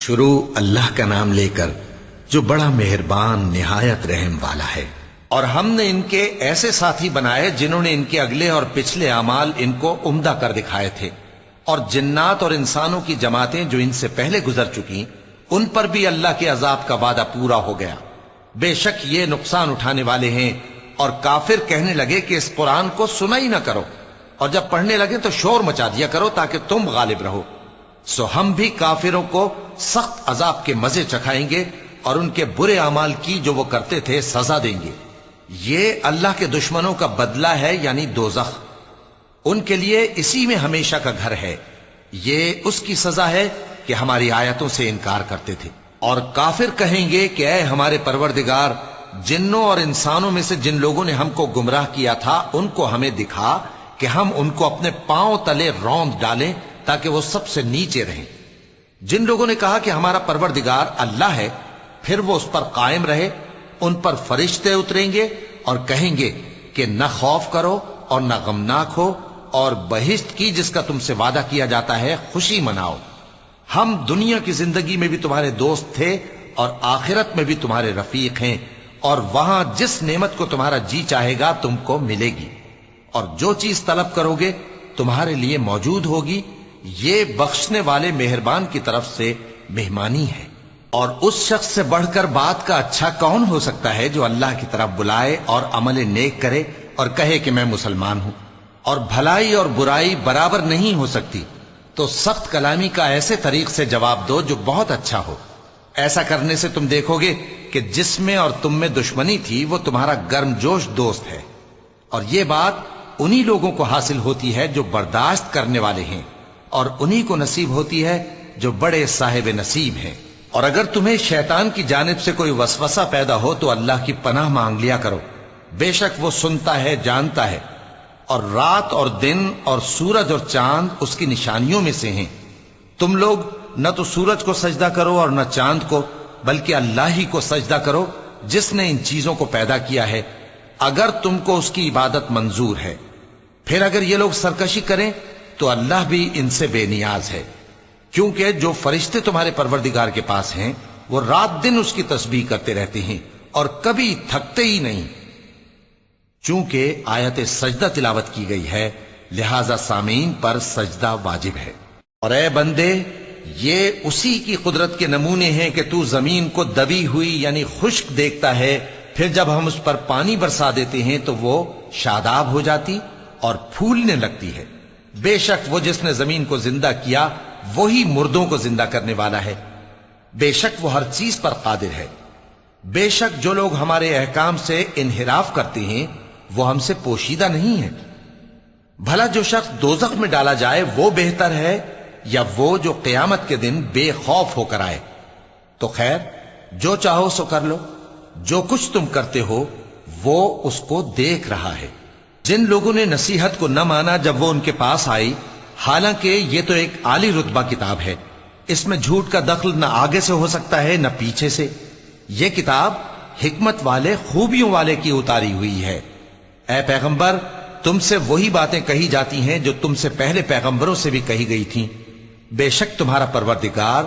شروع اللہ کا نام لے کر جو بڑا مہربان نہایت رحم والا ہے۔ اور ہم نے ان کے ایسے ساتھی بنائے جنہوں نے ان کے اگلے اور پچھلے اعمال ان کو عمدہ کر دکھائے تھے، اور جنات اور انسانوں کی جماعتیں جو ان سے پہلے گزر چکی ان پر بھی اللہ کے عذاب کا وعدہ پورا ہو گیا۔ بے شک یہ نقصان اٹھانے والے ہیں۔ اور کافر کہنے لگے کہ اس قرآن کو سنا ہی نہ کرو، اور جب پڑھنے لگے تو شور مچا دیا کرو تاکہ تم غالب رہو۔ سو ہم بھی کافروں کو سخت عذاب کے مزے چکھائیں گے اور ان کے برے اعمال کی جو وہ کرتے تھے سزا دیں گے۔ یہ اللہ کے دشمنوں کا بدلہ ہے، یعنی دوزخ۔ ان کے لیے اسی میں ہمیشہ کا گھر ہے۔ یہ اس کی سزا ہے کہ ہماری آیتوں سے انکار کرتے تھے۔ اور کافر کہیں گے کہ اے ہمارے پروردگار، جنوں اور انسانوں میں سے جن لوگوں نے ہم کو گمراہ کیا تھا ان کو ہمیں دکھا کہ ہم ان کو اپنے پاؤں تلے روند ڈالیں تاکہ وہ سب سے نیچے رہیں۔ جن لوگوں نے کہا کہ ہمارا پروردگار اللہ ہے، پھر وہ اس پر قائم رہے، ان پر فرشتے اتریں گے اور کہیں گے کہ نہ خوف کرو اور نہ غمناک ہو، اور بہشت کی جس کا تم سے وعدہ کیا جاتا ہے خوشی مناؤ۔ ہم دنیا کی زندگی میں بھی تمہارے دوست تھے اور آخرت میں بھی تمہارے رفیق ہیں، اور وہاں جس نعمت کو تمہارا جی چاہے گا تم کو ملے گی، اور جو چیز طلب کرو گے تمہارے لیے موجود ہوگی۔ یہ بخشنے والے مہربان کی طرف سے مہمانی ہے۔ اور اس شخص سے بڑھ کر بات کا اچھا کون ہو سکتا ہے جو اللہ کی طرف بلائے اور عمل نیک کرے اور کہے کہ میں مسلمان ہوں۔ اور بھلائی اور برائی برابر نہیں ہو سکتی، تو سخت کلامی کا ایسے طریق سے جواب دو جو بہت اچھا ہو۔ ایسا کرنے سے تم دیکھو گے کہ جس میں اور تم میں دشمنی تھی وہ تمہارا گرم جوش دوست ہے۔ اور یہ بات انہی لوگوں کو حاصل ہوتی ہے جو برداشت کرنے والے ہیں، اور انہی کو نصیب ہوتی ہے جو بڑے صاحب نصیب ہیں۔ اور اگر تمہیں شیطان کی جانب سے کوئی وسوسہ پیدا ہو تو اللہ کی پناہ مانگ لیا کرو، بے شک وہ سنتا ہے، جانتا ہے۔ اور رات اور دن اور سورج اور چاند اس کی نشانیوں میں سے ہیں۔ تم لوگ نہ تو سورج کو سجدہ کرو اور نہ چاند کو، بلکہ اللہ ہی کو سجدہ کرو جس نے ان چیزوں کو پیدا کیا ہے، اگر تم کو اس کی عبادت منظور ہے۔ پھر اگر یہ لوگ سرکشی کریں تو اللہ بھی ان سے بے نیاز ہے، کیونکہ جو فرشتے تمہارے پروردگار کے پاس ہیں وہ رات دن اس کی تسبیح کرتے رہتے ہیں اور کبھی تھکتے ہی نہیں۔ چونکہ آیت سجدہ تلاوت کی گئی ہے لہذا سامعین پر سجدہ واجب ہے۔ اور اے بندے، یہ اسی کی قدرت کے نمونے ہیں کہ تو زمین کو دبی ہوئی یعنی خشک دیکھتا ہے، پھر جب ہم اس پر پانی برسا دیتے ہیں تو وہ شاداب ہو جاتی اور پھولنے لگتی ہے۔ بے شک وہ جس نے زمین کو زندہ کیا وہی مردوں کو زندہ کرنے والا ہے۔ بے شک وہ ہر چیز پر قادر ہے۔ بے شک جو لوگ ہمارے احکام سے انحراف کرتے ہیں وہ ہم سے پوشیدہ نہیں ہے۔ بھلا جو شخص دوزخ میں ڈالا جائے وہ بہتر ہے یا وہ جو قیامت کے دن بے خوف ہو کر آئے؟ تو خیر، جو چاہو سو کر لو، جو کچھ تم کرتے ہو وہ اس کو دیکھ رہا ہے۔ جن لوگوں نے نصیحت کو نہ مانا جب وہ ان کے پاس آئی، حالانکہ یہ تو ایک عالی رتبہ کتاب ہے، اس میں جھوٹ کا دخل نہ آگے سے ہو سکتا ہے نہ پیچھے سے۔ یہ کتاب حکمت والے، خوبیوں والے کی اتاری ہوئی ہے۔ اے پیغمبر، تم سے وہی باتیں کہی جاتی ہیں جو تم سے پہلے پیغمبروں سے بھی کہی گئی تھیں۔ بے شک تمہارا پروردگار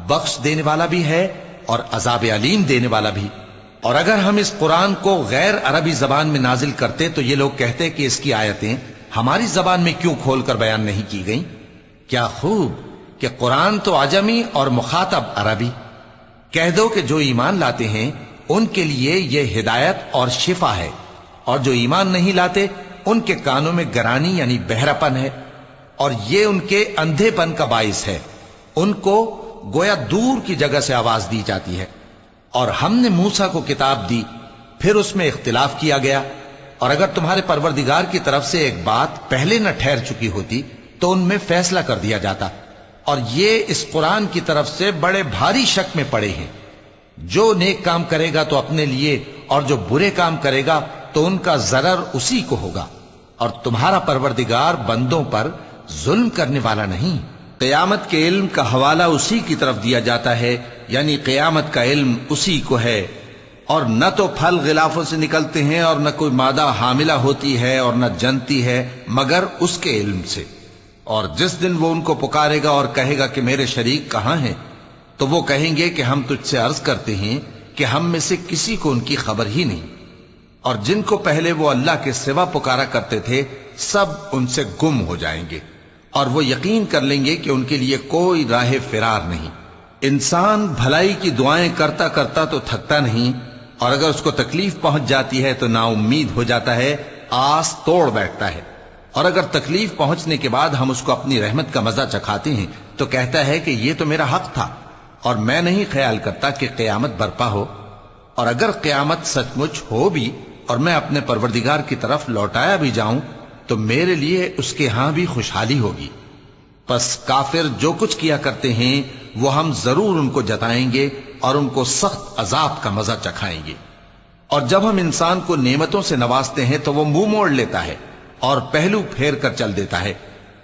بخش دینے والا بھی ہے اور عذاب علیم دینے والا بھی۔ اور اگر ہم اس قرآن کو غیر عربی زبان میں نازل کرتے تو یہ لوگ کہتے کہ اس کی آیتیں ہماری زبان میں کیوں کھول کر بیان نہیں کی گئیں؟ کیا خوب کہ قرآن تو عجمی اور مخاطب عربی۔ کہہ دو کہ جو ایمان لاتے ہیں ان کے لیے یہ ہدایت اور شفا ہے، اور جو ایمان نہیں لاتے ان کے کانوں میں گرانی یعنی بہراپن ہے، اور یہ ان کے اندھے پن کا باعث ہے۔ ان کو گویا دور کی جگہ سے آواز دی جاتی ہے۔ اور ہم نے موسیٰ کو کتاب دی، پھر اس میں اختلاف کیا گیا، اور اگر تمہارے پروردگار کی طرف سے ایک بات پہلے نہ ٹھہر چکی ہوتی تو ان میں فیصلہ کر دیا جاتا۔ اور یہ اس قرآن کی طرف سے بڑے بھاری شک میں پڑے ہیں۔ جو نیک کام کرے گا تو اپنے لیے، اور جو برے کام کرے گا تو ان کا ضرر اسی کو ہوگا، اور تمہارا پروردگار بندوں پر ظلم کرنے والا نہیں۔ قیامت کے علم کا حوالہ اسی کی طرف دیا جاتا ہے، یعنی قیامت کا علم اسی کو ہے۔ اور نہ تو پھل غلافوں سے نکلتے ہیں اور نہ کوئی مادہ حاملہ ہوتی ہے اور نہ جنتی ہے مگر اس کے علم سے۔ اور جس دن وہ ان کو پکارے گا اور کہے گا کہ میرے شریک کہاں ہیں، تو وہ کہیں گے کہ ہم تجھ سے عرض کرتے ہیں کہ ہم میں سے کسی کو ان کی خبر ہی نہیں، اور جن کو پہلے وہ اللہ کے سوا پکارا کرتے تھے سب ان سے گم ہو جائیں گے، اور وہ یقین کر لیں گے کہ ان کے لیے کوئی راہ فرار نہیں۔ انسان بھلائی کی دعائیں کرتا کرتا تو تھکتا نہیں، اور اگر اس کو تکلیف پہنچ جاتی ہے تو نا امید ہو جاتا ہے، آس توڑ بیٹھتا ہے، اور اگر تکلیف پہنچنے کے بعد ہم اس کو اپنی رحمت کا مزہ چکھاتے ہیں تو کہتا ہے کہ یہ تو میرا حق تھا، اور میں نہیں خیال کرتا کہ قیامت برپا ہو، اور اگر قیامت سچ مچ ہو بھی اور میں اپنے پروردگار کی طرف لوٹایا بھی جاؤں تو میرے لیے اس کے ہاں بھی خوشحالی ہوگی۔ پس کافر جو کچھ کیا کرتے ہیں وہ ہم ضرور ان کو جتائیں گے اور ان کو سخت عذاب کا مزہ چکھائیں گے۔ اور جب ہم انسان کو نعمتوں سے نوازتے ہیں تو وہ منہ موڑ لیتا ہے اور پہلو پھیر کر چل دیتا ہے،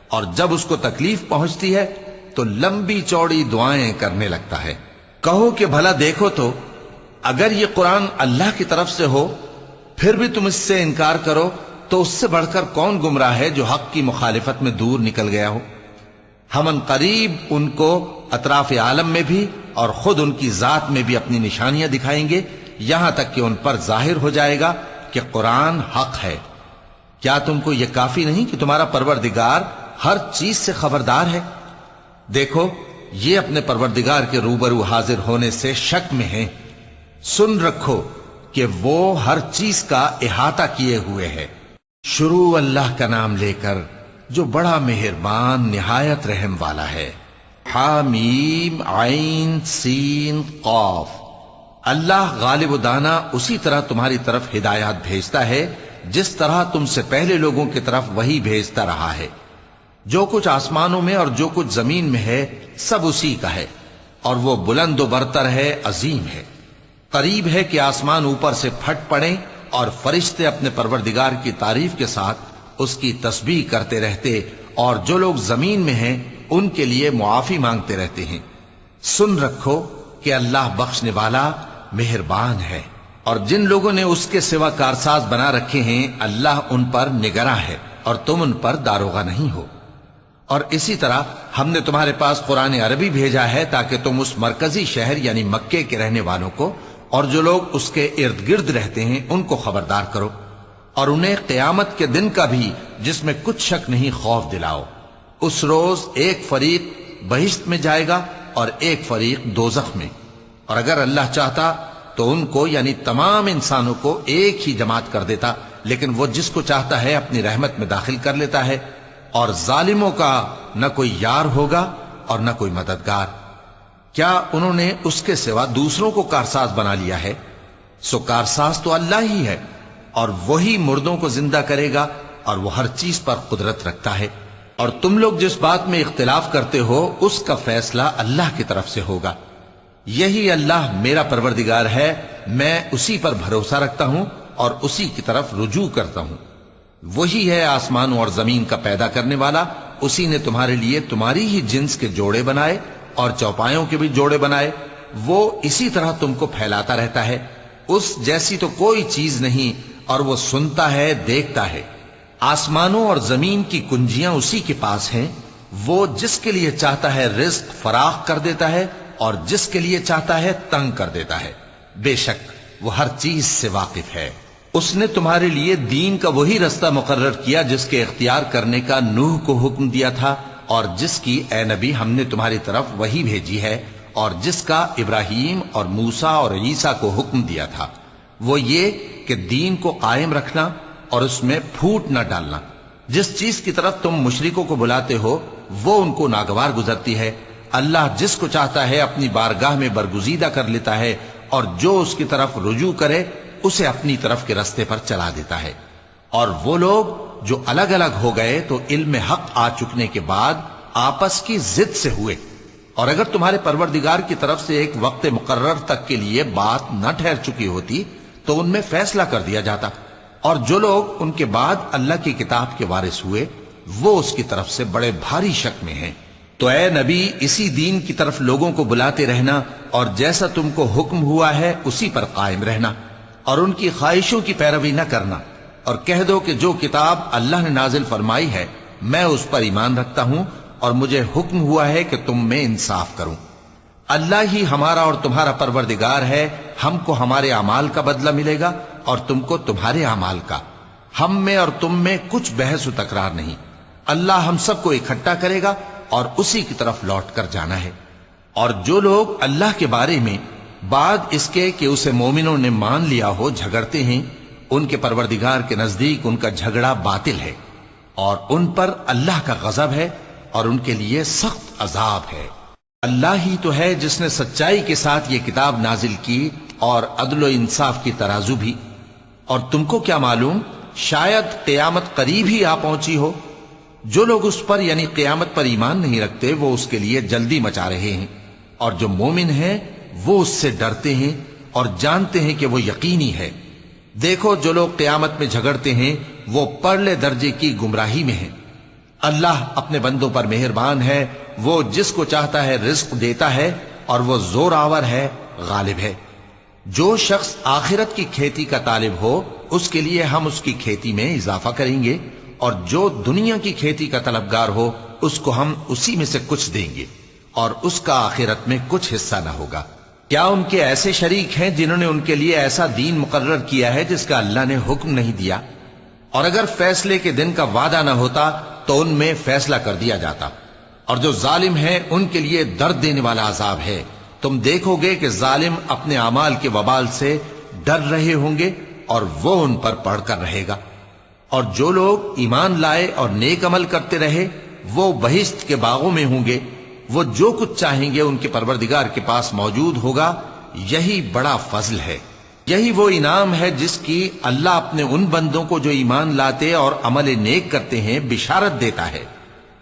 اور جب اس کو تکلیف پہنچتی ہے تو لمبی چوڑی دعائیں کرنے لگتا ہے۔ کہو کہ بھلا دیکھو تو اگر یہ قرآن اللہ کی طرف سے ہو پھر بھی تم اس سے انکار کرو تو اس سے بڑھ کر کون گمراہ ہے جو حق کی مخالفت میں دور نکل گیا ہو۔ ہم ان قریب ان کو اطراف عالم میں بھی اور خود ان کی ذات میں بھی اپنی نشانیاں دکھائیں گے، یہاں تک کہ ان پر ظاہر ہو جائے گا کہ قرآن حق ہے۔ کیا تم کو یہ کافی نہیں کہ تمہارا پروردگار ہر چیز سے خبردار ہے؟ دیکھو یہ اپنے پروردگار کے روبرو حاضر ہونے سے شک میں ہیں۔ سن رکھو کہ وہ ہر چیز کا احاطہ کیے ہوئے ہے۔ شروع اللہ کا نام لے کر جو بڑا مہربان نہایت رحم والا ہے۔ حامیم عین سین قاف۔ اللہ غالب و دانا اسی طرح تمہاری طرف ہدایات بھیجتا ہے جس طرح تم سے پہلے لوگوں کی طرف وہی بھیجتا رہا ہے۔ جو کچھ آسمانوں میں اور جو کچھ زمین میں ہے سب اسی کا ہے، اور وہ بلند و برتر ہے، عظیم ہے۔ قریب ہے کہ آسمان اوپر سے پھٹ پڑیں اور فرشتے اپنے پروردگار کی تعریف کے ساتھ اس کی تسبیح کرتے رہتے، اور جو لوگ زمین میں ہیں ان کے لیے معافی مانگتے رہتے ہیں۔ سن رکھو کہ اللہ بخشنے والا مہربان ہے، اور جن لوگوں نے اس کے سوا کارساز بنا رکھے ہیں اللہ ان پر نگراں ہے اور تم ان پر داروغہ نہیں ہو۔ اور اسی طرح ہم نے تمہارے پاس قرآن عربی بھیجا ہے تاکہ تم اس مرکزی شہر یعنی مکے کے رہنے والوں کو اور جو لوگ اس کے ارد گرد رہتے ہیں ان کو خبردار کرو، اور انہیں قیامت کے دن کا بھی جس میں کچھ شک نہیں خوف دلاؤ۔ اس روز ایک فریق بہشت میں جائے گا اور ایک فریق دوزخ میں، اور اگر اللہ چاہتا تو ان کو یعنی تمام انسانوں کو ایک ہی جماعت کر دیتا، لیکن وہ جس کو چاہتا ہے اپنی رحمت میں داخل کر لیتا ہے، اور ظالموں کا نہ کوئی یار ہوگا اور نہ کوئی مددگار۔ کیا انہوں نے اس کے سوا دوسروں کو کارساز بنا لیا ہے؟ سو کارساز تو اللہ ہی ہے، اور وہی مردوں کو زندہ کرے گا، اور وہ ہر چیز پر قدرت رکھتا ہے۔ اور تم لوگ جس بات میں اختلاف کرتے ہو اس کا فیصلہ اللہ کی طرف سے ہوگا۔ یہی اللہ میرا پروردگار ہے، میں اسی پر بھروسہ رکھتا ہوں اور اسی کی طرف رجوع کرتا ہوں۔ وہی ہے آسمانوں اور زمین کا پیدا کرنے والا، اسی نے تمہارے لیے تمہاری ہی جنس کے جوڑے بنائے اور چوپایوں کے بھی جوڑے بنائے۔ وہ اسی طرح تم کو پھیلاتا رہتا ہے، اس جیسی تو کوئی چیز نہیں، اور وہ سنتا ہے، دیکھتا ہے۔ آسمانوں اور زمین کی کنجیاں اسی کے پاس ہیں، وہ جس کے لیے چاہتا ہے رزق فراخ کر دیتا ہے اور جس کے لیے چاہتا ہے تنگ کر دیتا ہے۔ بے شک وہ ہر چیز سے واقف ہے۔ اس نے تمہارے لیے دین کا وہی رستہ مقرر کیا جس کے اختیار کرنے کا نوح کو حکم دیا تھا، اور جس کی اے نبی ہم نے تمہاری طرف وہی بھیجی ہے، اور جس کا ابراہیم اور موسیٰ اور عیسیٰ کو حکم دیا تھا، وہ یہ کہ دین کو قائم رکھنا اور اس میں پھوٹ نہ ڈالنا۔ جس چیز کی طرف تم مشرکوں کو بلاتے ہو وہ ان کو ناگوار گزرتی ہے۔ اللہ جس کو چاہتا ہے اپنی بارگاہ میں برگزیدہ کر لیتا ہے، اور جو اس کی طرف رجوع کرے اسے اپنی طرف کے رستے پر چلا دیتا ہے۔ اور وہ لوگ جو الگ الگ ہو گئے تو علم حق آ چکنے کے بعد آپس کی ضد سے ہوئے، اور اگر تمہارے پروردگار کی طرف سے ایک وقت مقرر تک کے لیے بات نہ ٹھہر چکی ہوتی تو ان میں فیصلہ کر دیا جاتا، اور جو لوگ ان کے بعد اللہ کی کتاب کے وارث ہوئے وہ اس کی طرف سے بڑے بھاری شک میں ہیں۔ تو اے نبی اسی دین کی طرف لوگوں کو بلاتے رہنا، اور جیسا تم کو حکم ہوا ہے اسی پر قائم رہنا، اور ان کی خواہشوں کی پیروی نہ کرنا، اور کہہ دو کہ جو کتاب اللہ نے نازل فرمائی ہے میں اس پر ایمان رکھتا ہوں، اور مجھے حکم ہوا ہے کہ تم میں انصاف کروں۔ اللہ ہی ہمارا اور تمہارا پروردگار ہے، ہم کو ہمارے اعمال کا بدلہ ملے گا اور تم کو تمہارے اعمال کا، ہم میں اور تم میں کچھ بحث و تکرار نہیں، اللہ ہم سب کو اکٹھا کرے گا اور اسی کی طرف لوٹ کر جانا ہے۔ اور جو لوگ اللہ کے بارے میں بعد اس کے کہ اسے مومنوں نے مان لیا ہو جھگڑتے ہیں، ان کے پروردگار کے نزدیک ان کا جھگڑا باطل ہے اور ان پر اللہ کا غضب ہے اور ان کے لیے سخت عذاب ہے۔ اللہ ہی تو ہے جس نے سچائی کے ساتھ یہ کتاب نازل کی اور عدل و انصاف کی ترازو بھی، اور تم کو کیا معلوم شاید قیامت قریب ہی آ پہنچی ہو۔ جو لوگ اس پر یعنی قیامت پر ایمان نہیں رکھتے وہ اس کے لیے جلدی مچا رہے ہیں، اور جو مومن ہیں وہ اس سے ڈرتے ہیں اور جانتے ہیں کہ وہ یقینی ہے۔ دیکھو جو لوگ قیامت میں جھگڑتے ہیں وہ پرلے درجے کی گمراہی میں ہیں۔ اللہ اپنے بندوں پر مہربان ہے، وہ جس کو چاہتا ہے رزق دیتا ہے اور وہ زور آور ہے، غالب ہے۔ جو شخص آخرت کی کھیتی کا طالب ہو اس کے لیے ہم اس کی کھیتی میں اضافہ کریں گے، اور جو دنیا کی کھیتی کا طلبگار ہو اس کو ہم اسی میں سے کچھ دیں گے اور اس کا آخرت میں کچھ حصہ نہ ہوگا۔ کیا ان کے ایسے شریک ہیں جنہوں نے ان کے لیے ایسا دین مقرر کیا ہے جس کا اللہ نے حکم نہیں دیا؟ اور اگر فیصلے کے دن کا وعدہ نہ ہوتا تو ان میں فیصلہ کر دیا جاتا۔ اور جو ظالم ہیں ان کے لیے درد دینے والا عذاب ہے۔ تم دیکھو گے کہ ظالم اپنے اعمال کے وبال سے ڈر رہے ہوں گے اور وہ ان پر پڑھ کر رہے گا۔ اور جو لوگ ایمان لائے اور نیک عمل کرتے رہے وہ بہشت کے باغوں میں ہوں گے، وہ جو کچھ چاہیں گے ان کے پروردگار کے پاس موجود ہوگا۔ یہی بڑا فضل ہے، یہی وہ انعام ہے جس کی اللہ اپنے ان بندوں کو جو ایمان لاتے اور عمل نیک کرتے ہیں بشارت دیتا ہے۔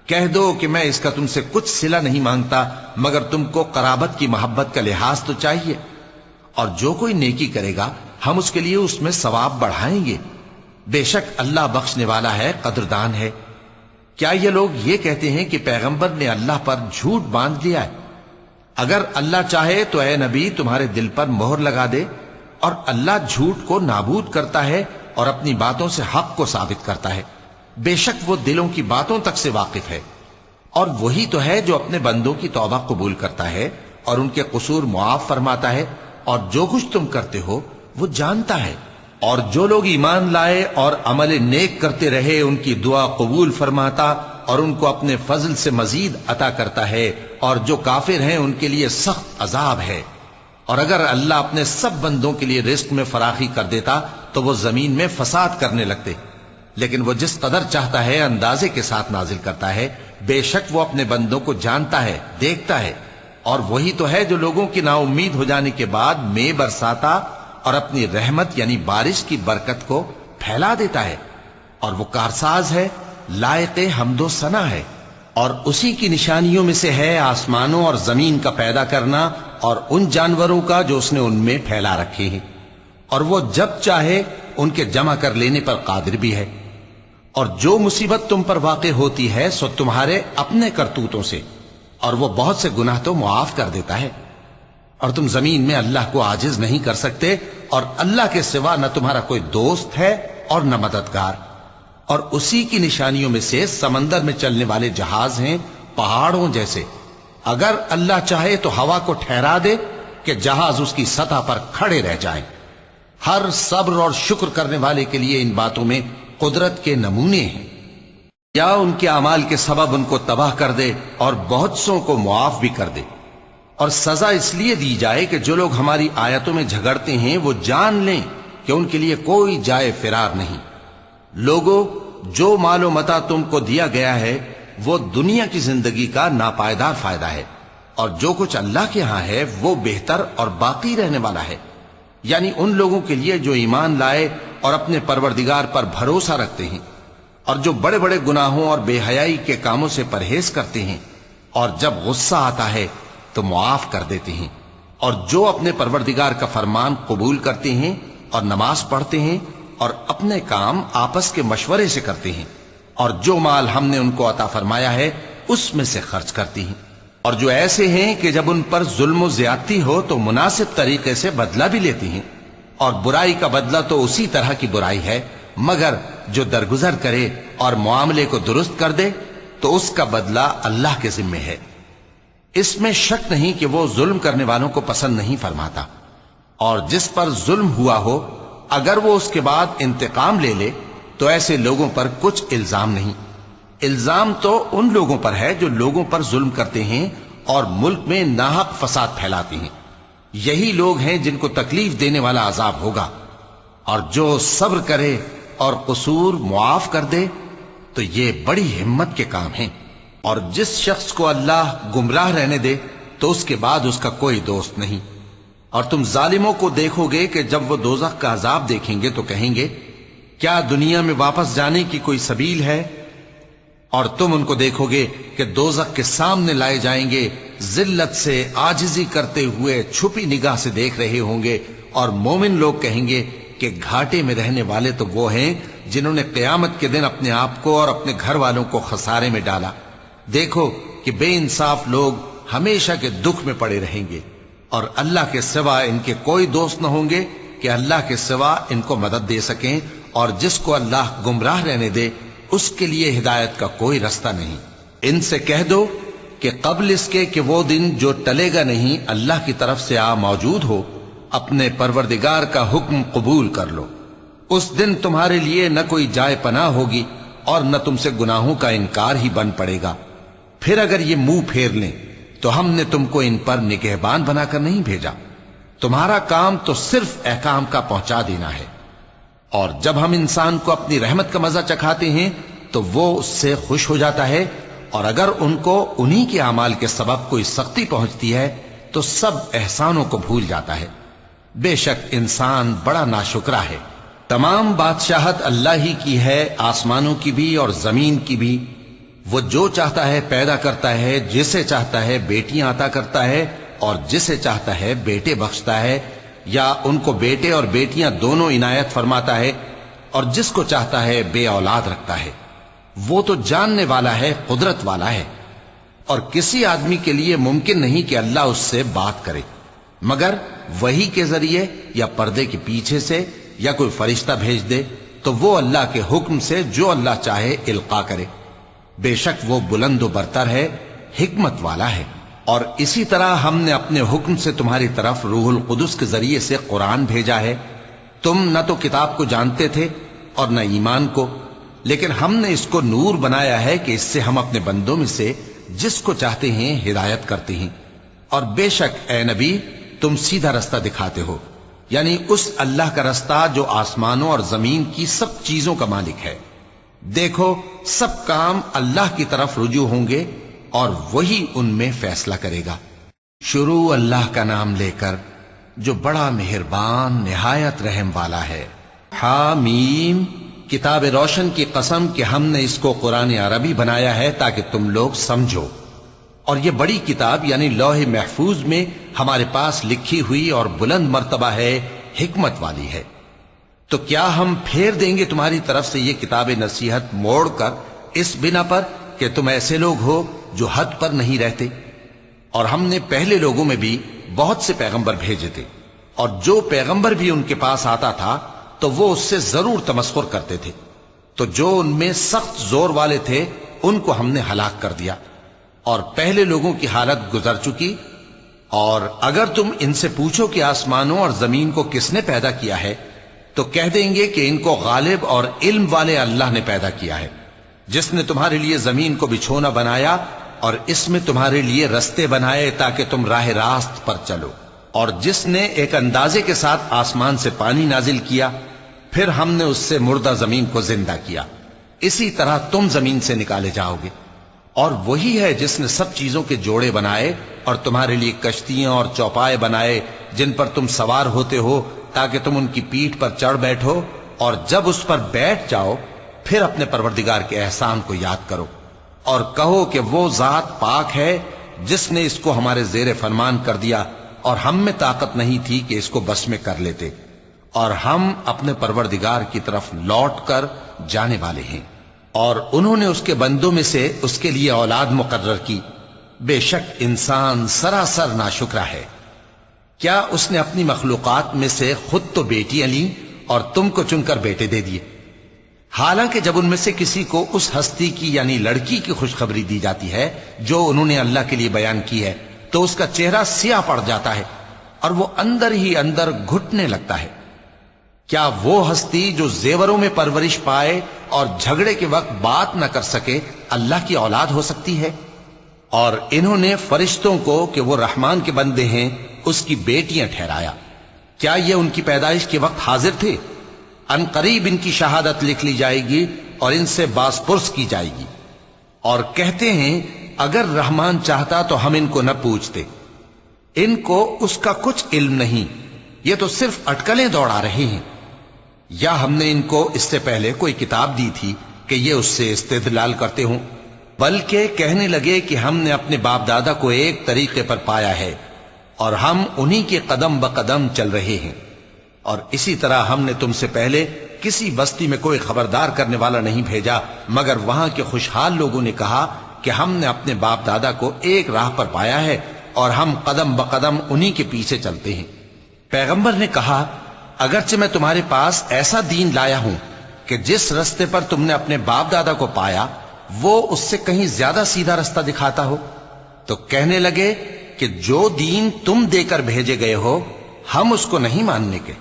کہہ دو کہ میں اس کا تم سے کچھ صلہ نہیں مانگتا مگر تم کو قرابت کی محبت کا لحاظ تو چاہیے، اور جو کوئی نیکی کرے گا ہم اس کے لیے اس میں ثواب بڑھائیں گے۔ بے شک اللہ بخشنے والا ہے، قدردان ہے۔ کیا یہ لوگ یہ کہتے ہیں کہ پیغمبر نے اللہ پر جھوٹ باندھ لیا ہے؟ اگر اللہ چاہے تو اے نبی تمہارے دل پر مہر لگا دے، اور اللہ جھوٹ کو نابود کرتا ہے اور اپنی باتوں سے حق کو ثابت کرتا ہے۔ بے شک وہ دلوں کی باتوں تک سے واقف ہے، اور وہی تو ہے جو اپنے بندوں کی توبہ قبول کرتا ہے اور ان کے قصور معاف فرماتا ہے، اور جو کچھ تم کرتے ہو وہ جانتا ہے۔ اور جو لوگ ایمان لائے اور عمل نیک کرتے رہے ان کی دعا قبول فرماتا اور ان کو اپنے فضل سے مزید عطا کرتا ہے، اور جو کافر ہیں ان کے لیے سخت عذاب ہے۔ اور اگر اللہ اپنے سب بندوں کے لیے رزق میں فراخی کر دیتا تو وہ زمین میں فساد کرنے لگتے، لیکن وہ جس قدر چاہتا ہے اندازے کے ساتھ نازل کرتا ہے۔ بے شک وہ اپنے بندوں کو جانتا ہے، دیکھتا ہے۔ اور وہی تو ہے جو لوگوں کی نا امید ہو جانے کے بعد میں برساتا اور اپنی رحمت یعنی بارش کی برکت کو پھیلا دیتا ہے، اور وہ کارساز ہے، لائق حمد و ثنا ہے۔ اور اسی کی نشانیوں میں سے ہے آسمانوں اور زمین کا پیدا کرنا اور ان جانوروں کا جو اس نے ان میں پھیلا رکھے ہیں، اور وہ جب چاہے ان کے جمع کر لینے پر قادر بھی ہے۔ اور جو مصیبت تم پر واقع ہوتی ہے سو تمہارے اپنے کرتوتوں سے، اور وہ بہت سے گناہ تو معاف کر دیتا ہے۔ اور تم زمین میں اللہ کو عاجز نہیں کر سکتے، اور اللہ کے سوا نہ تمہارا کوئی دوست ہے اور نہ مددگار۔ اور اسی کی نشانیوں میں سے سمندر میں چلنے والے جہاز ہیں پہاڑوں جیسے۔ اگر اللہ چاہے تو ہوا کو ٹھہرا دے کہ جہاز اس کی سطح پر کھڑے رہ جائیں۔ ہر صبر اور شکر کرنے والے کے لیے ان باتوں میں قدرت کے نمونے ہیں۔ یا ان کے اعمال کے سبب ان کو تباہ کر دے اور بہت سوں کو معاف بھی کر دے۔ اور سزا اس لیے دی جائے کہ جو لوگ ہماری آیتوں میں جھگڑتے ہیں وہ جان لیں کہ ان کے لیے کوئی جائے فرار نہیں۔ لوگوں، جو مال و متاع تم کو دیا گیا ہے وہ دنیا کی زندگی کا ناپائیدار فائدہ ہے، اور جو کچھ اللہ کے ہاں ہے وہ بہتر اور باقی رہنے والا ہے، یعنی ان لوگوں کے لیے جو ایمان لائے اور اپنے پروردگار پر بھروسہ رکھتے ہیں، اور جو بڑے بڑے گناہوں اور بے حیائی کے کاموں سے پرہیز کرتے ہیں، اور جب غصہ آتا ہے تو معاف کر دیتے ہیں، اور جو اپنے پروردگار کا فرمان قبول کرتے ہیں اور نماز پڑھتے ہیں اور اپنے کام آپس کے مشورے سے کرتے ہیں، اور جو مال ہم نے ان کو عطا فرمایا ہے اس میں سے خرچ کرتی ہیں۔ اور جو ایسے ہیں کہ جب ان پر ظلم و زیادتی ہو تو مناسب طریقے سے بدلہ بھی لیتی ہیں، اور برائی کا بدلہ تو اسی طرح کی برائی ہے، مگر جو درگزر کرے اور معاملے کو درست کر دے تو اس کا بدلہ اللہ کے ذمے ہے۔ اس میں شک نہیں کہ وہ ظلم کرنے والوں کو پسند نہیں فرماتا، اور جس پر ظلم ہوا ہو اگر وہ اس کے بعد انتقام لے لے تو ایسے لوگوں پر کچھ الزام نہیں۔ الزام تو ان لوگوں پر ہے جو لوگوں پر ظلم کرتے ہیں اور ملک میں ناحق فساد پھیلاتے ہیں، یہی لوگ ہیں جن کو تکلیف دینے والا عذاب ہوگا۔ اور جو صبر کرے اور قصور معاف کر دے تو یہ بڑی ہمت کے کام ہیں۔ اور جس شخص کو اللہ گمراہ رہنے دے تو اس کے بعد اس کا کوئی دوست نہیں۔ اور تم ظالموں کو دیکھو گے کہ جب وہ دوزخ کا عذاب دیکھیں گے تو کہیں گے کیا دنیا میں واپس جانے کی کوئی سبیل ہے؟ اور تم ان کو دیکھو گے کہ دوزخ کے سامنے لائے جائیں گے، ذلت سے عاجزی کرتے ہوئے چھپی نگاہ سے دیکھ رہے ہوں گے، اور مومن لوگ کہیں گے کہ گھاٹے میں رہنے والے تو وہ ہیں جنہوں نے قیامت کے دن اپنے آپ کو اور اپنے گھر والوں کو خسارے میں ڈالا۔ دیکھو کہ بے انصاف لوگ ہمیشہ کے دکھ میں پڑے رہیں گے، اور اللہ کے سوا ان کے کوئی دوست نہ ہوں گے کہ اللہ کے سوا ان کو مدد دے سکیں، اور جس کو اللہ گمراہ رہنے دے اس کے لیے ہدایت کا کوئی رستہ نہیں۔ ان سے کہہ دو کہ قبل اس کے کہ وہ دن جو ٹلے گا نہیں اللہ کی طرف سے آ موجود ہو، اپنے پروردگار کا حکم قبول کر لو۔ اس دن تمہارے لیے نہ کوئی جائے پناہ ہوگی اور نہ تم سے گناہوں کا انکار ہی بن پڑے گا۔ پھر اگر یہ منہ پھیر لیں تو ہم نے تم کو ان پر نگہبان بنا کر نہیں بھیجا، تمہارا کام تو صرف احکام کا پہنچا دینا ہے۔ اور جب ہم انسان کو اپنی رحمت کا مزہ چکھاتے ہیں تو وہ اس سے خوش ہو جاتا ہے، اور اگر ان کو انہی کے اعمال کے سبب کوئی سختی پہنچتی ہے تو سب احسانوں کو بھول جاتا ہے۔ بے شک انسان بڑا ناشکرا ہے۔ تمام بادشاہت اللہ ہی کی ہے، آسمانوں کی بھی اور زمین کی بھی۔ وہ جو چاہتا ہے پیدا کرتا ہے، جسے چاہتا ہے بیٹیاں عطا کرتا ہے اور جسے چاہتا ہے بیٹے بخشتا ہے، یا ان کو بیٹے اور بیٹیاں دونوں عنایت فرماتا ہے، اور جس کو چاہتا ہے بے اولاد رکھتا ہے۔ وہ تو جاننے والا ہے، قدرت والا ہے، اور کسی آدمی کے لیے ممکن نہیں کہ اللہ اس سے بات کرے مگر وحی کے ذریعے یا پردے کے پیچھے سے، یا کوئی فرشتہ بھیج دے تو وہ اللہ کے حکم سے جو اللہ چاہے القا کرے۔ بے شک وہ بلند و برتر ہے، حکمت والا ہے۔ اور اسی طرح ہم نے اپنے حکم سے تمہاری طرف روح القدس کے ذریعے سے قرآن بھیجا ہے۔ تم نہ تو کتاب کو جانتے تھے اور نہ ایمان کو، لیکن ہم نے اس کو نور بنایا ہے کہ اس سے ہم اپنے بندوں میں سے جس کو چاہتے ہیں ہدایت کرتے ہیں۔ اور بے شک اے نبی تم سیدھا رستہ دکھاتے ہو، یعنی اس اللہ کا رستہ جو آسمانوں اور زمین کی سب چیزوں کا مالک ہے۔ دیکھو سب کام اللہ کی طرف رجوع ہوں گے اور وہی ان میں فیصلہ کرے گا۔ شروع اللہ کا نام لے کر جو بڑا مہربان نہایت رحم والا ہے۔ حامیم، کتاب روشن کی قسم کہ ہم نے اس کو قرآن عربی بنایا ہے تاکہ تم لوگ سمجھو، اور یہ بڑی کتاب یعنی لوح محفوظ میں ہمارے پاس لکھی ہوئی اور بلند مرتبہ ہے، حکمت والی ہے۔ تو کیا ہم پھیر دیں گے تمہاری طرف سے یہ کتاب نصیحت موڑ کر اس بنا پر کہ تم ایسے لوگ ہو جو حد پر نہیں رہتے؟ اور ہم نے پہلے لوگوں میں بھی بہت سے پیغمبر بھیجے تھے، اور جو پیغمبر بھی ان کے پاس آتا تھا تو وہ اس سے ضرور تمسخر کرتے تھے، تو جو ان میں سخت زور والے تھے ان کو ہم نے ہلاک کر دیا، اور پہلے لوگوں کی حالت گزر چکی۔ اور اگر تم ان سے پوچھو کہ آسمانوں اور زمین کو کس نے پیدا کیا ہے تو کہہ دیں گے کہ ان کو غالب اور علم والے اللہ نے پیدا کیا ہے، جس نے تمہارے لیے زمین کو بچھونا بنایا اور اس میں تمہارے لیے رستے بنائے تاکہ تم راہ راست پر چلو، اور جس نے ایک اندازے کے ساتھ آسمان سے پانی نازل کیا، پھر ہم نے اس سے مردہ زمین کو زندہ کیا، اسی طرح تم زمین سے نکالے جاؤ گے۔ اور وہی ہے جس نے سب چیزوں کے جوڑے بنائے اور تمہارے لیے کشتیاں اور چوپائے بنائے جن پر تم سوار ہوتے ہو تاکہ تم ان کی پیٹھ پر چڑھ بیٹھو، اور جب اس پر بیٹھ جاؤ پھر اپنے پروردگار کے احسان کو یاد کرو اور کہو کہ وہ ذات پاک ہے جس نے اس کو ہمارے زیر فرمان کر دیا، اور ہم میں طاقت نہیں تھی کہ اس کو بس میں کر لیتے، اور ہم اپنے پروردگار کی طرف لوٹ کر جانے والے ہیں۔ اور انہوں نے اس کے بندوں میں سے اس کے لیے اولاد مقرر کی، بے شک انسان سراسر ناشکرا ہے۔ کیا اس نے اپنی مخلوقات میں سے خود تو بیٹیاں لیں اور تم کو چن کر بیٹے دے دیے، حالانکہ جب ان میں سے کسی کو اس ہستی کی یعنی لڑکی کی خوشخبری دی جاتی ہے جو انہوں نے اللہ کے لیے بیان کی ہے تو اس کا چہرہ سیاہ پڑ جاتا ہے اور وہ اندر ہی اندر گھٹنے لگتا ہے۔ کیا وہ ہستی جو زیوروں میں پرورش پائے اور جھگڑے کے وقت بات نہ کر سکے اللہ کی اولاد ہو سکتی ہے؟ اور انہوں نے فرشتوں کو کہ وہ رحمان کے بندے ہیں اس کی بیٹیاں ٹھہرایا۔ کیا یہ ان کی پیدائش کے وقت حاضر تھے؟ ان قریب ان کی شہادت لکھ لی جائے گی اور ان سے باز پرس کی جائے گی۔ اور کہتے ہیں اگر رحمان چاہتا تو ہم ان کو نہ پوچھتے، ان کو اس کا کچھ علم نہیں، یہ تو صرف اٹکلیں دوڑا رہے ہیں۔ یا ہم نے ان کو اس سے پہلے کوئی کتاب دی تھی کہ یہ اس سے استدلال کرتے ہوں؟ بلکہ کہنے لگے کہ ہم نے اپنے باپ دادا کو ایک طریقے پر پایا ہے اور ہم انہی کے قدم بقدم چل رہے ہیں، اور اسی طرح ہم نے تم سے پہلے کسی بستی میں کوئی خبردار کرنے والا نہیں بھیجا مگر وہاں کے خوشحال لوگوں نے کہا کہ ہم نے اپنے باپ دادا کو ایک راہ پر پایا ہے اور ہم قدم بقدم انہی کے پیچھے چلتے ہیں۔ پیغمبر نے کہا اگرچہ میں تمہارے پاس ایسا دین لایا ہوں کہ جس رستے پر تم نے اپنے باپ دادا کو پایا وہ اس سے کہیں زیادہ سیدھا رستہ دکھاتا ہو، تو کہنے لگے کہ جو دین تم دے کر بھیجے گئے ہو ہم اس کو نہیں ماننے کے،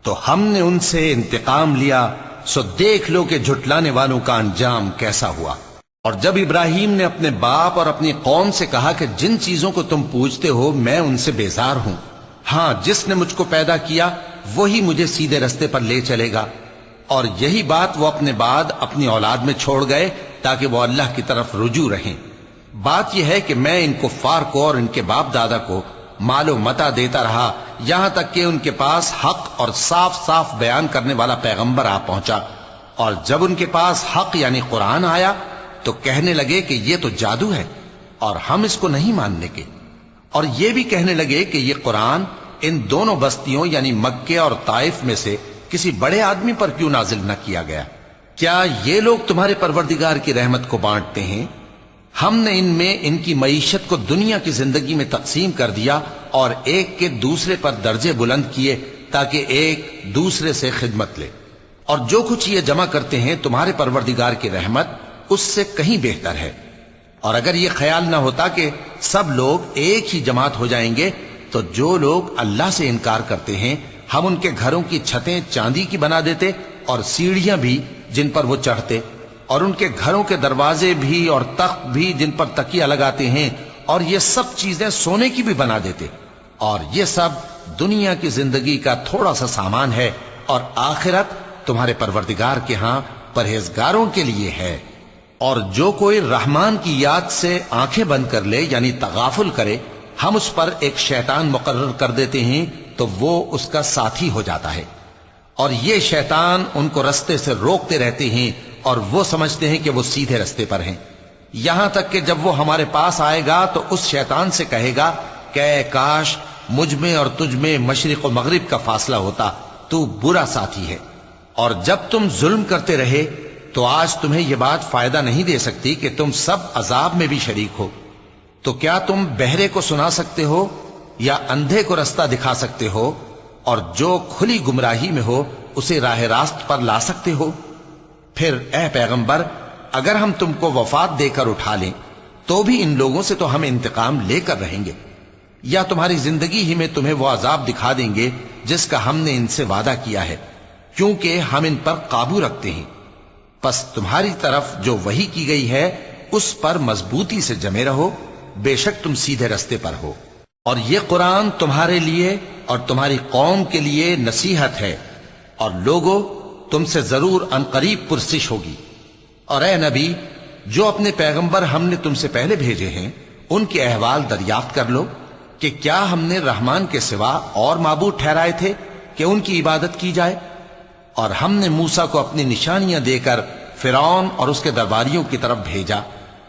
تو ہم نے ان سے انتقام لیا، سو دیکھ لو کہ جھٹلانے والوں کا انجام کیسا ہوا۔ اور جب ابراہیم نے اپنے باپ اور اپنی قوم سے کہا کہ جن چیزوں کو تم پوجتے ہو میں ان سے بیزار ہوں، ہاں جس نے مجھ کو پیدا کیا وہی مجھے سیدھے رستے پر لے چلے گا، اور یہی بات وہ اپنے بعد اپنی اولاد میں چھوڑ گئے تاکہ وہ اللہ کی طرف رجوع رہیں۔ بات یہ ہے کہ میں ان کفار کو اور ان کے باپ دادا کو مال و متاع دیتا رہا یہاں تک کہ ان کے پاس حق اور صاف صاف بیان کرنے والا پیغمبر آ پہنچا، اور جب ان کے پاس حق یعنی قرآن آیا تو کہنے لگے کہ یہ تو جادو ہے اور ہم اس کو نہیں ماننے کے، اور یہ بھی کہنے لگے کہ یہ قرآن ان دونوں بستیوں یعنی مکے اور طائف میں سے کسی بڑے آدمی پر کیوں نازل نہ کیا گیا؟ کیا یہ لوگ تمہارے پروردگار کی رحمت کو بانٹتے ہیں؟ ہم نے ان میں ان کی معیشت کو دنیا کی زندگی میں تقسیم کر دیا اور ایک کے دوسرے پر درجے بلند کیے تاکہ ایک دوسرے سے خدمت لے، اور جو کچھ یہ جمع کرتے ہیں تمہارے پروردگار کی رحمت اس سے کہیں بہتر ہے۔ اور اگر یہ خیال نہ ہوتا کہ سب لوگ ایک ہی جماعت ہو جائیں گے تو جو لوگ اللہ سے انکار کرتے ہیں ہم ان کے گھروں کی چھتیں چاندی کی بنا دیتے اور سیڑھیاں بھی جن پر وہ چڑھتے، اور ان کے گھروں کے دروازے بھی اور تخت بھی جن پر تکیہ لگاتے ہیں، اور یہ سب چیزیں سونے کی بھی بنا دیتے، اور یہ سب دنیا کی زندگی کا تھوڑا سا سامان ہے، اور آخرت تمہارے پروردگار کے ہاں پرہیزگاروں کے لیے ہے۔ اور جو کوئی رحمان کی یاد سے آنکھیں بند کر لے یعنی تغافل کرے ہم اس پر ایک شیطان مقرر کر دیتے ہیں تو وہ اس کا ساتھی ہو جاتا ہے، اور یہ شیطان ان کو رستے سے روکتے رہتے ہیں اور وہ سمجھتے ہیں کہ وہ سیدھے رستے پر ہیں، یہاں تک کہ جب وہ ہمارے پاس آئے گا تو اس شیطان سے کہے گا کہ اے کاش مجھ میں اور تجھ میں مشرق و مغرب کا فاصلہ ہوتا، تو برا ساتھی ہے۔ اور جب تم ظلم کرتے رہے تو آج تمہیں یہ بات فائدہ نہیں دے سکتی کہ تم سب عذاب میں بھی شریک ہو، تو کیا تم بہرے کو سنا سکتے ہو یا اندھے کو رستہ دکھا سکتے ہو، اور جو کھلی گمراہی میں ہو اسے راہ راست پر لا سکتے ہو؟ پھر اے پیغمبر اگر ہم تم کو وفات دے کر اٹھا لیں تو بھی ان لوگوں سے تو ہم انتقام لے کر رہیں گے، یا تمہاری زندگی ہی میں تمہیں وہ عذاب دکھا دیں گے جس کا ہم نے ان سے وعدہ کیا ہے، کیونکہ ہم ان پر قابو رکھتے ہیں۔ پس تمہاری طرف جو وحی کی گئی ہے اس پر مضبوطی سے جمے رہو، بے شک تم سیدھے رستے پر ہو، اور یہ قرآن تمہارے لیے اور تمہاری قوم کے لیے نصیحت ہے، اور لوگوں تم سے ضرور عنقریب پرسش ہوگی۔ اور اے نبی جو اپنے پیغمبر ہم نے تم سے پہلے بھیجے ہیں ان کے احوال دریافت کر لو کہ کیا ہم نے رحمان کے سوا اور معبود ٹھہرائے تھے کہ ان کی عبادت کی جائے؟ اور ہم نے موسیٰ کو اپنی نشانیاں دے کر فرعون اور اس کے درباریوں کی طرف بھیجا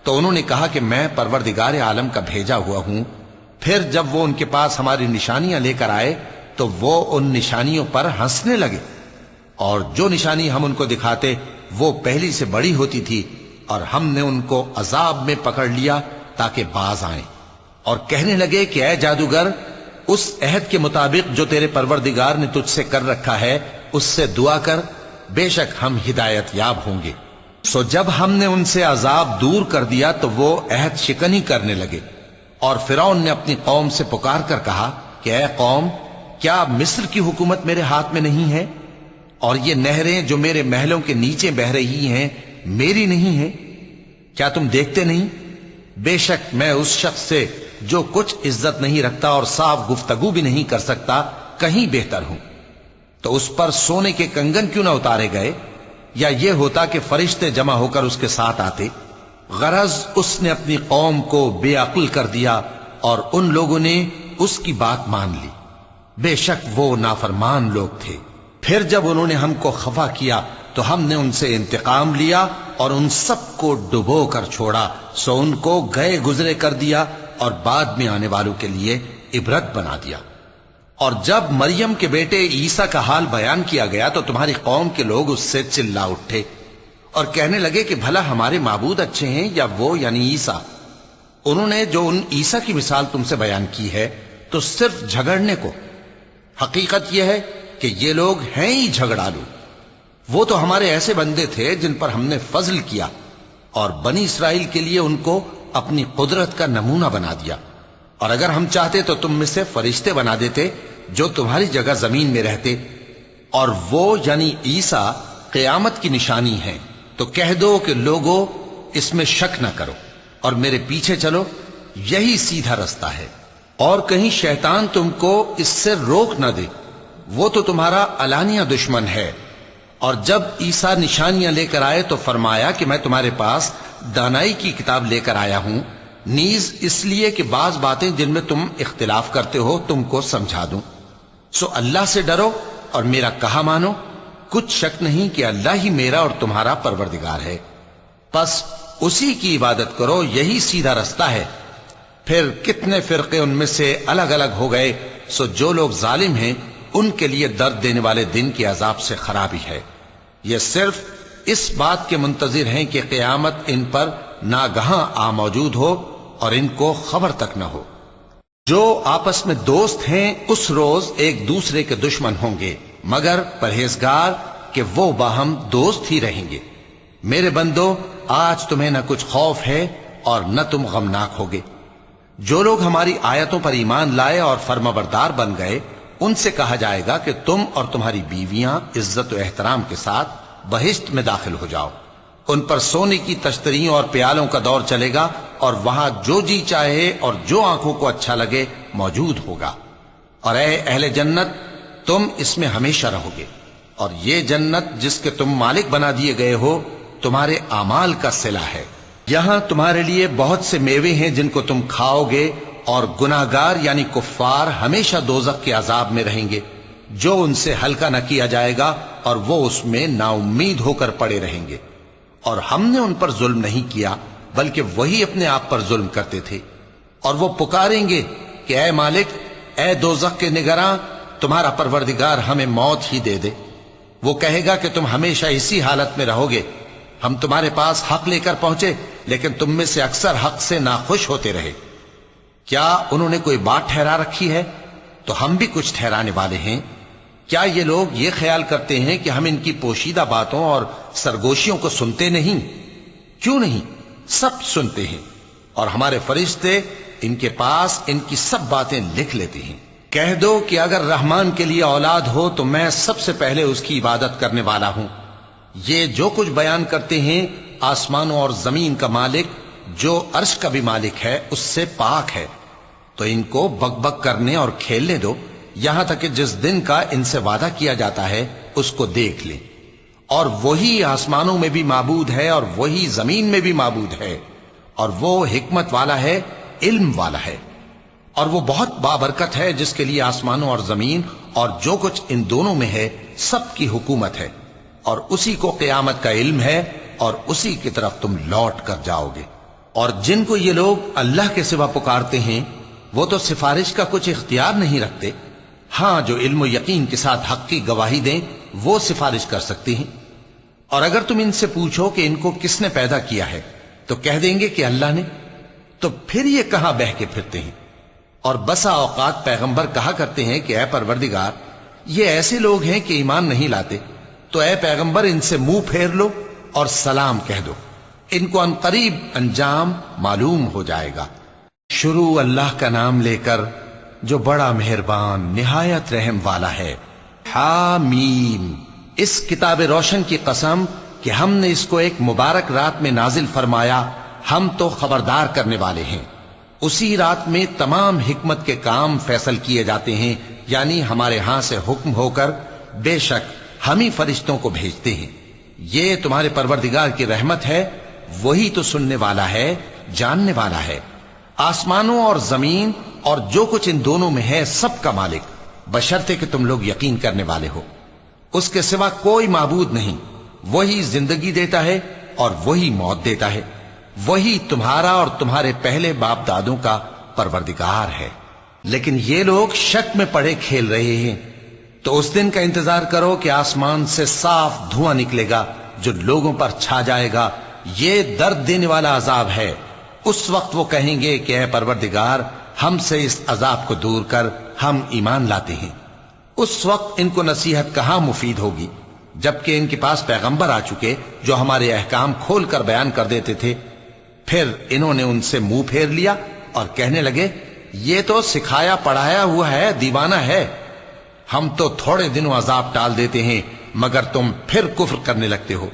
تو انہوں نے کہا کہ میں پروردگار عالم کا بھیجا ہوا ہوں۔ پھر جب وہ ان کے پاس ہماری نشانیاں لے کر آئے تو وہ ان نشانیوں پر ہنسنے لگے، اور جو نشانی ہم ان کو دکھاتے وہ پہلی سے بڑی ہوتی تھی، اور ہم نے ان کو عذاب میں پکڑ لیا تاکہ باز آئیں، اور کہنے لگے کہ اے جادوگر اس عہد کے مطابق جو تیرے پروردگار نے تجھ سے کر رکھا ہے اس سے دعا کر، بے شک ہم ہدایت یاب ہوں گے۔ سو جب ہم نے ان سے عذاب دور کر دیا تو وہ عہد شکنی کرنے لگے، اور فرعون نے اپنی قوم سے پکار کر کہا کہ اے قوم، کیا مصر کی حکومت میرے ہاتھ میں نہیں ہے؟ اور یہ نہریں جو میرے محلوں کے نیچے بہ رہی ہیں میری نہیں ہیں؟ کیا تم دیکھتے نہیں؟ بے شک میں اس شخص سے جو کچھ عزت نہیں رکھتا اور صاف گفتگو بھی نہیں کر سکتا کہیں بہتر ہوں۔ تو اس پر سونے کے کنگن کیوں نہ اتارے گئے، یا یہ ہوتا کہ فرشتے جمع ہو کر اس کے ساتھ آتے؟ غرض اس نے اپنی قوم کو بے عقل کر دیا اور ان لوگوں نے اس کی بات مان لی۔ بے شک وہ نافرمان لوگ تھے۔ پھر جب انہوں نے ہم کو خفا کیا تو ہم نے ان سے انتقام لیا اور ان سب کو ڈبو کر چھوڑا، سو ان کو گئے گزرے کر دیا اور بعد میں آنے والوں کے لیے عبرت بنا دیا۔ اور جب مریم کے بیٹے عیسیٰ کا حال بیان کیا گیا تو تمہاری قوم کے لوگ اس سے چلا اٹھے اور کہنے لگے کہ بھلا ہمارے معبود اچھے ہیں یا وہ یعنی عیسیٰ؟ انہوں نے جو ان عیسیٰ کی مثال تم سے بیان کی ہے تو صرف جھگڑنے کو۔ حقیقت یہ ہے کہ یہ لوگ ہیں ہی جھگڑالو۔ وہ تو ہمارے ایسے بندے تھے جن پر ہم نے فضل کیا، اور بنی اسرائیل کے لیے ان کو اپنی قدرت کا نمونہ بنا دیا۔ اور اگر ہم چاہتے تو تم میں سے فرشتے بنا دیتے جو تمہاری جگہ زمین میں رہتے، اور وہ یعنی عیسیٰ قیامت کی نشانی ہے۔ تو کہہ دو کہ لوگوں اس میں شک نہ کرو اور میرے پیچھے چلو، یہی سیدھا رستہ ہے، اور کہیں شیطان تم کو اس سے روک نہ دے، وہ تو تمہارا علانیہ دشمن ہے۔ اور جب عیسیٰ نشانیاں لے کر آئے تو فرمایا کہ میں تمہارے پاس دانائی کی کتاب لے کر آیا ہوں، نیز اس لیے کہ بعض باتیں جن میں تم اختلاف کرتے ہو تم کو سمجھا دوں۔ سو اللہ سے ڈرو اور میرا کہا مانو، کچھ شک نہیں کہ اللہ ہی میرا اور تمہارا پروردگار ہے، پس اسی کی عبادت کرو، یہی سیدھا رستہ ہے۔ پھر کتنے فرقے ان میں سے الگ الگ ہو گئے، سو جو لوگ ظالم ہیں ان کے لیے درد دینے والے دن کے عذاب سے خرابی ہے۔ یہ صرف اس بات کے منتظر ہیں کہ قیامت ان پر ناگہاں آ موجود ہو اور ان کو خبر تک نہ ہو۔ جو آپس میں دوست ہیں اس روز ایک دوسرے کے دشمن ہوں گے، مگر پرہیزگار کہ وہ باہم دوست ہی رہیں گے۔ میرے بندو، آج تمہیں نہ کچھ خوف ہے اور نہ تم غمناک ہوگے۔ جو لوگ ہماری آیتوں پر ایمان لائے اور فرمانبردار بن گئے، ان سے کہا جائے گا کہ تم اور تمہاری بیویاں عزت و احترام کے ساتھ بہشت میں داخل ہو جاؤ۔ ان پر سونے کی تشتریوں اور پیالوں کا دور چلے گا، اور وہاں جو جی چاہے اور جو آنکھوں کو اچھا لگے موجود ہوگا۔ اور اے اہل جنت، تم اس میں ہمیشہ رہو گے، اور یہ جنت جس کے تم مالک بنا دیے گئے ہو تمہارے اعمال کا صلہ ہے۔ یہاں تمہارے لیے بہت سے میوے ہیں جن کو تم کھاؤ گے، اور گناہگار یعنی کفار ہمیشہ دوزخ کے عذاب میں رہیں گے، جو ان سے ہلکا نہ کیا جائے گا، اور وہ اس میں نا امید ہو کر پڑے رہیں گے۔ اور ہم نے ان پر ظلم نہیں کیا بلکہ وہی اپنے آپ پر ظلم کرتے تھے۔ اور وہ پکاریں گے کہ اے مالک، اے دوزخ کے نگراں، تمہارا پروردگار ہمیں موت ہی دے دے۔ وہ کہے گا کہ تم ہمیشہ اسی حالت میں رہو گے، ہم تمہارے پاس حق لے کر پہنچے لیکن تم میں سے اکثر حق سے ناخوش ہوتے رہے۔ کیا انہوں نے کوئی بات ٹھہرا رکھی ہے؟ تو ہم بھی کچھ ٹھہرانے والے ہیں۔ کیا یہ لوگ یہ خیال کرتے ہیں کہ ہم ان کی پوشیدہ باتوں اور سرگوشیوں کو سنتے نہیں؟ کیوں نہیں، سب سنتے ہیں، اور ہمارے فرشتے ان کے پاس ان کی سب باتیں لکھ لیتے ہیں۔ کہہ دو کہ اگر رحمان کے لیے اولاد ہو تو میں سب سے پہلے اس کی عبادت کرنے والا ہوں۔ یہ جو کچھ بیان کرتے ہیں آسمانوں اور زمین کا مالک جو عرش کا بھی مالک ہے اس سے پاک ہے، تو ان کو بک بک کرنے اور کھیلنے دو، یہاں تک کہ جس دن کا ان سے وعدہ کیا جاتا ہے اس کو دیکھ لیں۔ اور وہی آسمانوں میں بھی معبود ہے اور وہی زمین میں بھی معبود ہے، اور وہ حکمت والا ہے، علم والا ہے، اور وہ بہت بابرکت ہے جس کے لیے آسمانوں اور زمین اور جو کچھ ان دونوں میں ہے سب کی حکومت ہے، اور اسی کو قیامت کا علم ہے، اور اسی کی طرف تم لوٹ کر جاؤ گے۔ اور جن کو یہ لوگ اللہ کے سوا پکارتے ہیں وہ تو سفارش کا کچھ اختیار نہیں رکھتے، ہاں جو علم و یقین کے ساتھ حق کی گواہی دیں وہ سفارش کر سکتے ہیں۔ اور اگر تم ان سے پوچھو کہ ان کو کس نے پیدا کیا ہے تو کہہ دیں گے کہ اللہ نے، تو پھر یہ کہاں بہہ کے پھرتے ہیں؟ اور بسا اوقات پیغمبر کہا کرتے ہیں کہ اے پروردگار، یہ ایسے لوگ ہیں کہ ایمان نہیں لاتے، تو اے پیغمبر ان سے منہ پھیر لو اور سلام کہہ دو، ان کو عنقریب انجام معلوم ہو جائے گا۔ شروع اللہ کا نام لے کر جو بڑا مہربان نہایت رحم والا ہے۔ حامیم، اس کتاب روشن کی قسم کہ ہم نے اس کو ایک مبارک رات میں نازل فرمایا، ہم تو خبردار کرنے والے ہیں۔ اسی رات میں تمام حکمت کے کام فیصل کیے جاتے ہیں، یعنی ہمارے ہاں سے حکم ہو کر بے شک ہم ہی فرشتوں کو بھیجتے ہیں۔ یہ تمہارے پروردگار کی رحمت ہے، وہی تو سننے والا ہے، جاننے والا ہے۔ آسمانوں اور زمین اور جو کچھ ان دونوں میں ہے سب کا مالک، بشرطے کہ تم لوگ یقین کرنے والے ہو۔ اس کے سوا کوئی معبود نہیں، وہی زندگی دیتا ہے اور وہی موت دیتا ہے، وہی تمہارا اور تمہارے پہلے باپ دادوں کا پروردگار ہے۔ لیکن یہ لوگ شک میں پڑے کھیل رہے ہیں۔ تو اس دن کا انتظار کرو کہ آسمان سے صاف دھواں نکلے گا جو لوگوں پر چھا جائے گا، یہ درد دینے والا عذاب ہے۔ اس وقت وہ کہیں گے کہ اے پروردگار، ہم سے اس عذاب کو دور کر، ہم ایمان لاتے ہیں۔ اس وقت ان کو نصیحت کہاں مفید ہوگی، جبکہ ان کے پاس پیغمبر آ چکے جو ہمارے احکام کھول کر بیان کر دیتے تھے۔ پھر انہوں نے ان سے منہ پھیر لیا اور کہنے لگے، یہ تو سکھایا پڑھایا ہوا ہے، دیوانہ ہے۔ ہم تو تھوڑے دنوں عذاب ٹال دیتے ہیں مگر تم پھر کفر کرنے لگتے ہو۔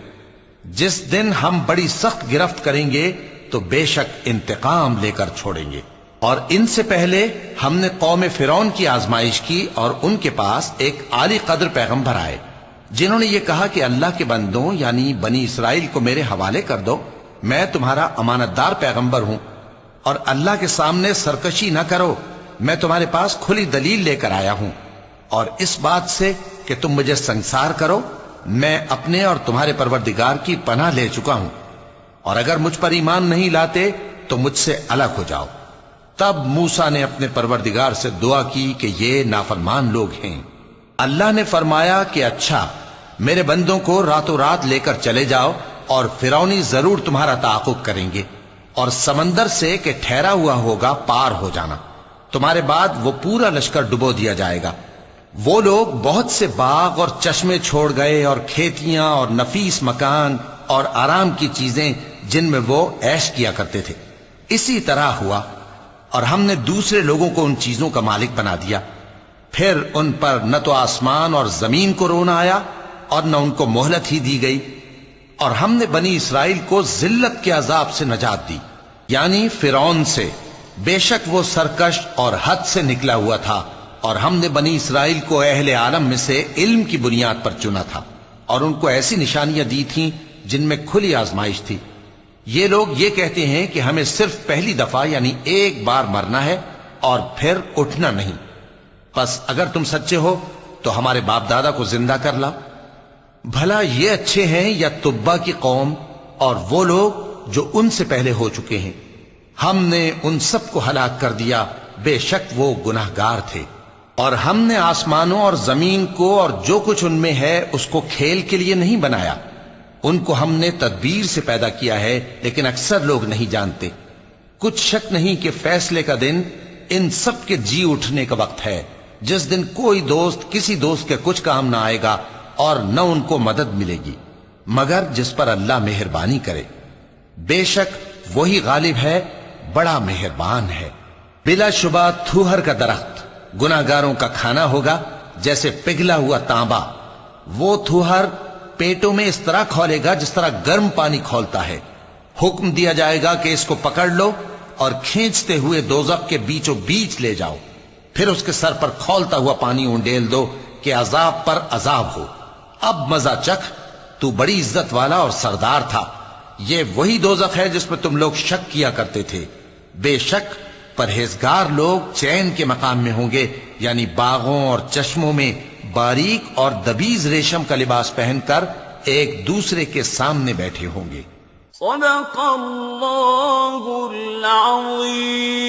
جس دن ہم بڑی سخت گرفت کریں گے تو بے شک انتقام لے کر چھوڑیں گے۔ اور ان سے پہلے ہم نے قوم فرعون کی آزمائش کی اور ان کے پاس ایک عالی قدر پیغمبر آئے جنہوں نے یہ کہا کہ اللہ کے بندوں یعنی بنی اسرائیل کو میرے حوالے کر دو، میں تمہارا امانت دار پیغمبر ہوں، اور اللہ کے سامنے سرکشی نہ کرو، میں تمہارے پاس کھلی دلیل لے کر آیا ہوں، اور اس بات سے کہ تم مجھے سنسار کرو، میں اپنے اور تمہارے پروردگار کی پناہ لے چکا ہوں، اور اگر مجھ پر ایمان نہیں لاتے تو مجھ سے الگ ہو جاؤ۔ تب موسیٰ نے اپنے پروردگار سے دعا کی کہ یہ نافرمان لوگ ہیں۔ اللہ نے فرمایا کہ اچھا، میرے بندوں کو راتوں رات لے کر چلے جاؤ، اور فرعونی ضرور تمہارا تعاقب کریں گے، اور سمندر سے کہ ٹھہرا ہوا ہوگا پار ہو جانا، تمہارے بعد وہ پورا لشکر ڈبو دیا جائے گا۔ وہ لوگ بہت سے باغ اور چشمے چھوڑ گئے اور کھیتیاں اور نفیس مکان اور آرام کی چیزیں جن میں وہ عیش کیا کرتے تھے۔ اسی طرح ہوا، اور ہم نے دوسرے لوگوں کو ان چیزوں کا مالک بنا دیا۔ پھر ان پر نہ تو آسمان اور زمین کو رونا آیا اور نہ ان کو مہلت ہی دی گئی، اور ہم نے بنی اسرائیل کو ذلت کے عذاب سے نجات دی، یعنی فرعون سے، بے شک وہ سرکش اور حد سے نکلا ہوا تھا، اور ہم نے بنی اسرائیل کو اہل عالم میں سے علم کی بنیاد پر چنا تھا، اور ان کو ایسی نشانیاں دی تھیں جن میں کھلی آزمائش تھی۔ یہ لوگ یہ کہتے ہیں کہ ہمیں صرف پہلی دفعہ یعنی ایک بار مرنا ہے اور پھر اٹھنا نہیں، پس اگر تم سچے ہو تو ہمارے باپ دادا کو زندہ کر لاؤ۔ بھلا یہ اچھے ہیں یا تبا کی قوم اور وہ لوگ جو ان سے پہلے ہو چکے ہیں؟ ہم نے ان سب کو ہلاک کر دیا، بے شک وہ گناہگار تھے۔ اور ہم نے آسمانوں اور زمین کو اور جو کچھ ان میں ہے اس کو کھیل کے لیے نہیں بنایا، ان کو ہم نے تدبیر سے پیدا کیا ہے، لیکن اکثر لوگ نہیں جانتے۔ کچھ شک نہیں کہ فیصلے کا دن ان سب کے جی اٹھنے کا وقت ہے، جس دن کوئی دوست کسی دوست کے کچھ کام نہ آئے گا اور نہ ان کو مدد ملے گی مگر جس پر اللہ مہربانی کرے۔ بے شک وہی غالب ہے، بڑا مہربان ہے۔ بلا شبہ تھوہر کا درخت گناہگاروں کا کھانا ہوگا، جیسے پگھلا ہوا تانبا۔ وہ تھوہر پیٹوں میں اس طرح کھولے گا جس طرح گرم پانی کھولتا ہے۔ حکم دیا جائے گا کہ اس کو پکڑ لو اور کھینچتے ہوئے دوزخ کے بیچوں بیچ لے جاؤ، پھر اس کے سر پر کھولتا ہوا پانی اونڈیل دو کہ عذاب پر عذاب ہو۔ اب مزہ چکھ، تو بڑی عزت والا اور سردار تھا۔ یہ وہی دوزخ ہے جس میں تم لوگ شک کیا کرتے تھے۔ بے شک پرہیزگار لوگ چین کے مقام میں ہوں گے، یعنی باغوں اور چشموں میں باریک اور دبیز ریشم کا لباس پہن کر ایک دوسرے کے سامنے بیٹھے ہوں گے۔ صدق اللہ العظیم۔